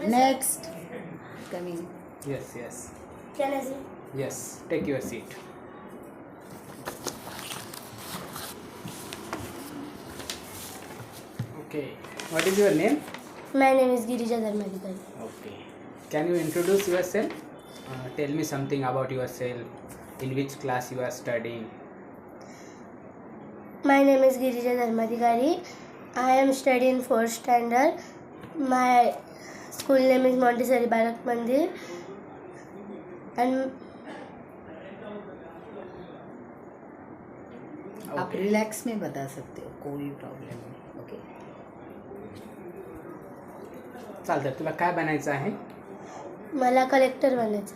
Next. Coming. Yes, yes. Can I see? Yes, take your seat. Okay, what is your name? My name is Girija Dharmadikari. Okay. Can you introduce yourself? Tell me something about yourself. In which class you are studying? My name is Girija Dharmadikari. I am studying 4th standard. My school name is Montessori Balak Mandir. And आप relax में बता सकते हो, कोई problem नहीं. Okay. चालतं. तुला काय बनायचं आहे? मला कलेक्टर बनायचं.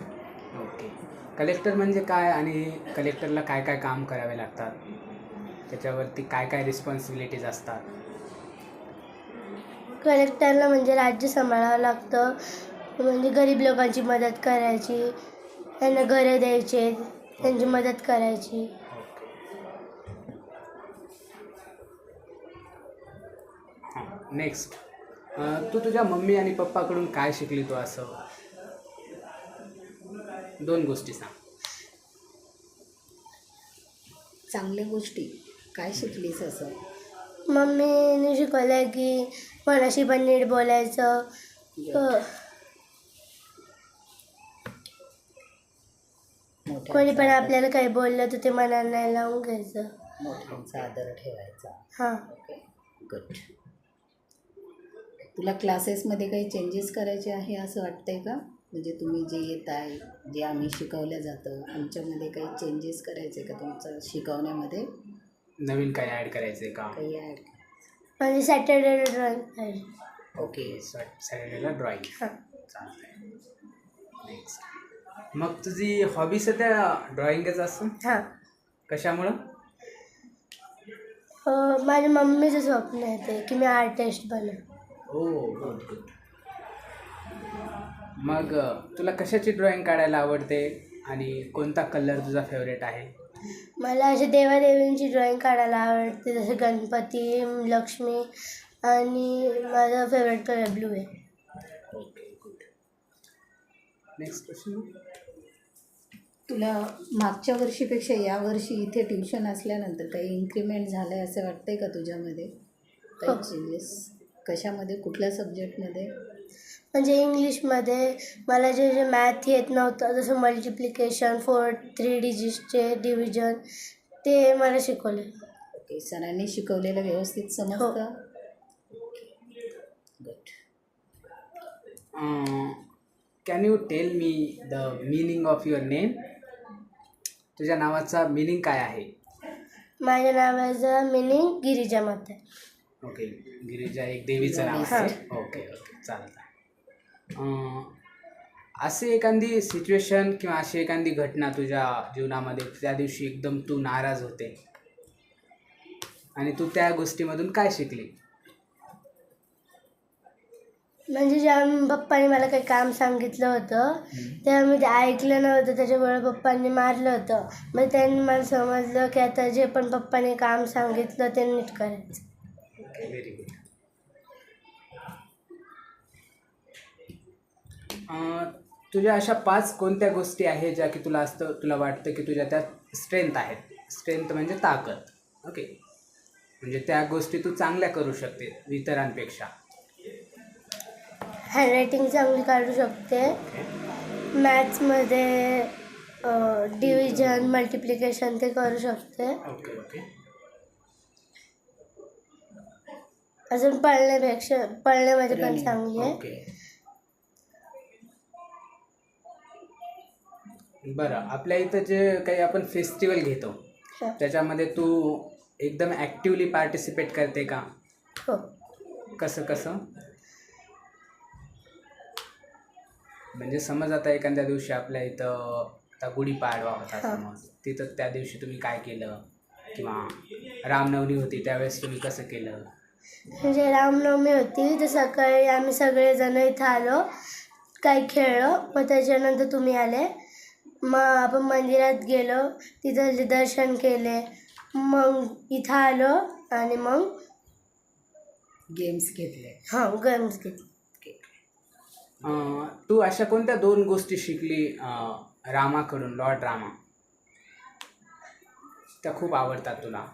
ओके. कलेक्टर म्हणजे काय आणि कलेक्टरला काय काय काम करावे लागतात? त्याच्यावरती काय काय रिस्पॉन्सिबिलिटीज असतात? कलेक्टरला म्हणजे राज्य सांभाळावं लागतं. म्हणजे गरीब लोकांची मदत करायची, त्यांना घरं द्यायचे, त्यांची मदत करायची. हां, नेक्स्ट. तू तुझ्या मम्मी आणि पप्पाकडून काय शिकली तू असं? 2 गोष्टी सांग. चांगल्या गोष्टी काय शिकलीस असं? मम्मीने शिकवलं की कोणाशी पण नीट बोलायचं. कोणी पण आपल्याला काही बोललं तर ते मनाला नाही लावून घ्यायचं. मोठ्यांचा आदर ठेवायचा. हां. Okay, good. तुला क्लासेसमध्ये काही चेंजेस करायचे आहे असं वाटतंय का? म्हणजे तुम्ही जे येत आहे, जे आम्ही शिकवलं जातं, आमच्यामध्ये काही चेंजेस करायचे का तुमचं शिकवण्यामध्ये? नवीन काय ॲड करायचं आहे का? काही ॲड? म्हणजे सॅटर्डे ड्रॉइंग पाहिजे. ओके, सॅटर्डेला ड्रॉइंग. हां. चालतंय. नेक्स्ट. मग तुझी हॉबी सध्या ड्रॉइंगच असं? हां. कशामुळं? माझ्या मम्मीचं स्वप्न आहे ते की मी आर्टिस्ट बनू. ओ, गुड गुड. मग तुला कशाची ड्रॉइंग काढायला आवडते आणि कोणता कलर तुझा फेवरेट आहे? मला असे देवादेवींची ड्रॉइंग काढायला आवडते, जसं गणपती, लक्ष्मी, आणि माझा फेवरेट कलर ब्लू आहे. Okay, good. Next question. तुला मागच्या वर्षीपेक्षा यावर्षी इथे ट्युशन असल्यानंतर काही इन्क्रीमेंट झालं आहे असं वाटतंय का तुझ्यामध्ये? काही चेंजेस कशामध्ये, कुठल्या सब्जेक्टमध्ये? म्हणजे इंग्लिशमध्ये मला जे जे मॅथ येत नव्हतं, जसं मल्टिप्लिकेशन, 3 डिजिटचे डिव्हिजन, ते मला शिकवले. ओके, सरांनी शिकवलेलं व्यवस्थित समजतं? Good. Can you tell me the meaning of your name? तुझ्या नावाचा मीनिंग काय आहे? माझ्या नावाचं मीनिंग गिरिजा माता आहे. ओके, गिरिजा एक देवीचं नाव आहे. ओके ओके, चालतं. अशी एखादी सिच्युएशन किंवा अशी एखादी घटना तुझ्या जीवनामध्ये त्या दिवशी एकदम तू नाराज होते आणि तू त्या गोष्टीमधून काय शिकली? म्हणजे जेव्हा पप्पांनी मला काही काम सांगितलं होतं तेव्हा मी ते ऐकलं नव्हतं, त्याच्यामुळे पप्पांनी मारलं होतं. मग त्यांनी मला समजलं की आता जे पण पप्पांनी काम सांगितलं ते नीट करायचं. Okay, very good. तुझ्या अशा 5 कोणत्या गोष्टी आहेत ज्या की तुला वाटतं की तुझ्या त्यात स्ट्रेंथ आहेत? स्ट्रेंथ म्हणजे ताकद. ओके, म्हणजे त्या गोष्टी तू चांगल्या करू शकते इतरांपेक्षा. हँडरायटिंग चांगली काढू शकते. मॅथ्समध्ये डिव्हिजन, मल्टिप्लिकेशन ते करू शकते. Okay okay. अजून पळण्यामध्ये पण चांगली आहे. ओके, बरं. आपल्या इथं जे काही आपण फेस्टिवल घेतो त्याच्यामध्ये तू एकदम ॲक्टिवली पार्टिसिपेट करते का? हो. कसं कसं? म्हणजे समज आता एखाद्या दिवशी आपल्या इथं आता गुढीपाडवा होता समज, तिथं त्या दिवशी तुम्ही काय केलं? किंवा रामनवमी होती त्यावेळेस तुम्ही कसं केलं? म्हणजे रामनवमी होती तर सकाळी आम्ही सगळेजण इथं आलो, काही खेळलो, मग त्याच्यानंतर तुम्ही आले, मग आपण मंदिरात गेलो, तिथं दर्शन केले, मग इथं आलो आणि मग गेम्स घेतले. गेम्स घेतले. तू अशा कोणत्या 2 गोष्टी शिकली रामाकडून, लॉर्ड रामा, त्या खूप आवडतात तुला?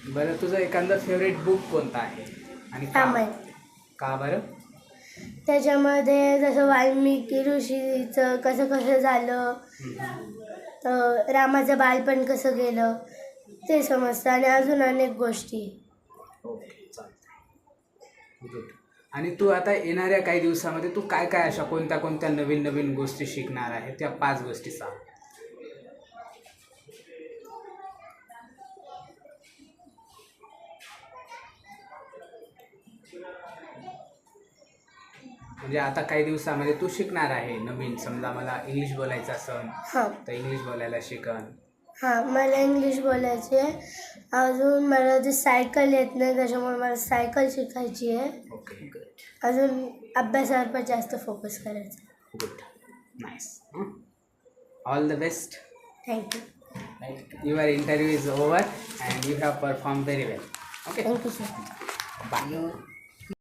बरं, तुझं एखादं फेवरेट बुक कोणतं आहे आणि का? रामायण. का बरं? त्याच्यामध्ये जसं वाल्मिकी ऋषीचं कसं कसं झालं, रामाचं बालपण कसं गेलं ते समजतं आणि अजून अनेक गोष्टी. ओके, चालतं. गुड. आणि तू आता येणाऱ्या काही दिवसामध्ये तू काय काय अशा कोणत्या कोणत्या नवीन नवीन गोष्टी शिकणार आहे, त्या 5 गोष्टी सांग. म्हणजे आता काही दिवसामध्ये तू शिकणार आहे नवीन. समजा मला इंग्लिश बोलायचं असेल हां तर इंग्लिश बोलायला शिकन. हां मला इंग्लिश बोलायची आहे. अजून मला ते सायकल येत नाही, त्याच्यामुळे मला सायकल शिकायची आहे. ओके, अजून अभ्यासावर पण जास्त फोकस करायचा. Good, nice. All the best. Thank you. Your interview is over and you have performed very well. Okay. Thank you sir. Bye.